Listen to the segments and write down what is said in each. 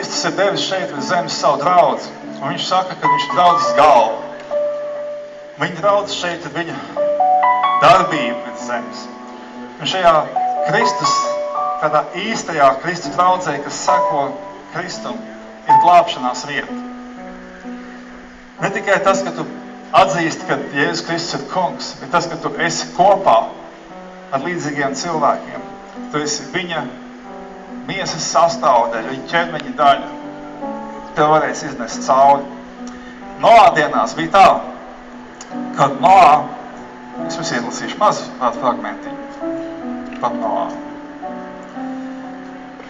Kristus ir devis šeit uz zemes savu draudzi, un viņš saka, ka viņš ir draudzes galva. Viņa draudzes šeit ir viņa darbība pēc zemes. Un šajā Kristus, tādā īstajā Kristus draudzē, kas sako Kristum, ir glābšanās vieta. Ne tikai tas, ka tu atzīsti, ka Jēzus Kristus ir kungs, bet tas, ka tu esi kopā ar līdzīgiem cilvēkiem. Tu esi viņa miesas sastāvdaļa, viņa ķermeņa daļa. Tev varēs iznest cauri. Noā dienās bija tā, kad Noā, es jums iedlasīšu mazu fragmentiņu par Noā.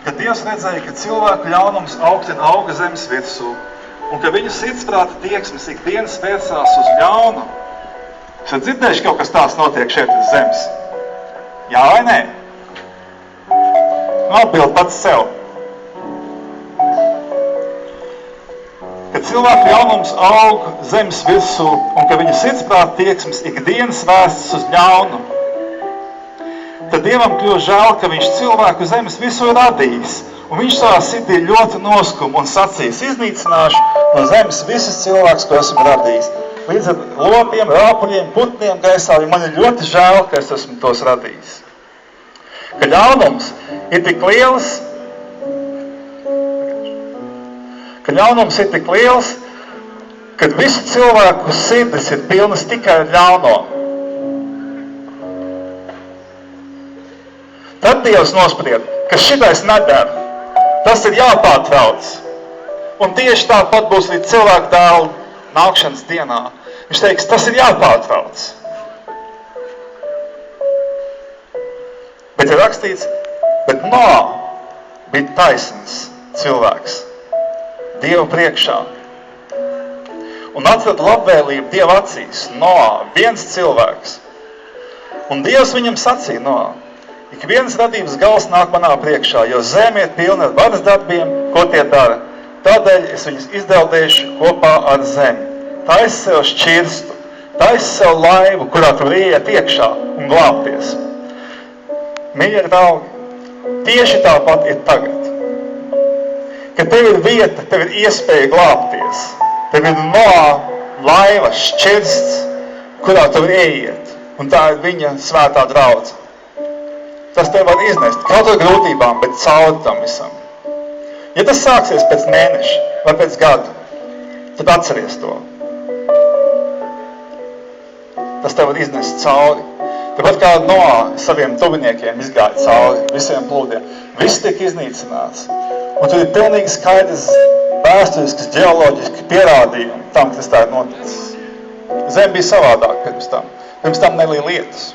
Kad Dievs redzēja, ka cilvēku ļaunums auga zemes virsū, un ka viņu sirdsprāta tieksmes ikdienas vērsās uz ļaunu. Esat dzirdējuši kaut kas tāds notiek šeit uz zemes? Jā vai nē? Atbild pats sev. Kad cilvēku ļaunums aug zemes virsū, un ka viņa sirdsprāta tieksmes ikdienas vērstas uz ļaunu, tad Dievam kļūst žēl, ka viņš cilvēku zemes visu ir radījis, un viņš savā sirdī ļoti noskuma un sacīs, iznīcināšu no zemes visus cilvēkus, ko esmu radījis. Līdz ar lopiem, rāpuļiem, putniem gaisā, man ir ļoti žēl, ka es esmu tos radījis. Ka ļaunums ir tik liels, kad visu cilvēku sirdis ir pilnas tikai ar ļauno. Tad Dievs nospried, ka šitais nedara. Tas ir jāpārtrauc. Un tieši tāpat būs līdz cilvēku dēlu nākšanas dienā. Viņš teiks, tas ir jāpārtrauc. Bet ir rakstīts, bet Noā bija taisns cilvēks Dieva priekšā. Un atrada labvēlību Dieva acīs. Noā, viens cilvēks. Un Dievs viņam sacīja, Noā, ik viens radības gals nāk manā priekšā, jo zeme ir pilna ar varas darbiem, ko tie dara. Tādēļ es viņus izdeldēšu kopā ar zemi. Taisi sev šķirstu, taisi sev laivu, kurā tu ieiet iekšā un glābties. Mīļie draugi, tieši tāpat ir tagad. Kad tev ir vieta, tev ir iespēja glābties. Tev ir Noā laiva, šķirsts, kurā tu ieiet. Un tā ir viņa svētā draudze. Tas tev var iznest kaut ar grūtībām, bet cauri tam visam. Ja tas sāksies pēc mēneša vai pēc gada, tad atceries to. Tas tev var iznest cauri. Tāpat kā Noā saviem tuviniekiem izgāja cauri visiem plūdiem. Viss tiek iznīcināts. Un tur ir pilnīgi skaidrs vēsturisks, ģeoloģiski pierādījumi tam, kas tā ir noticis. Zem bija savādāk pirms tam. Pirms tam nelija lietus.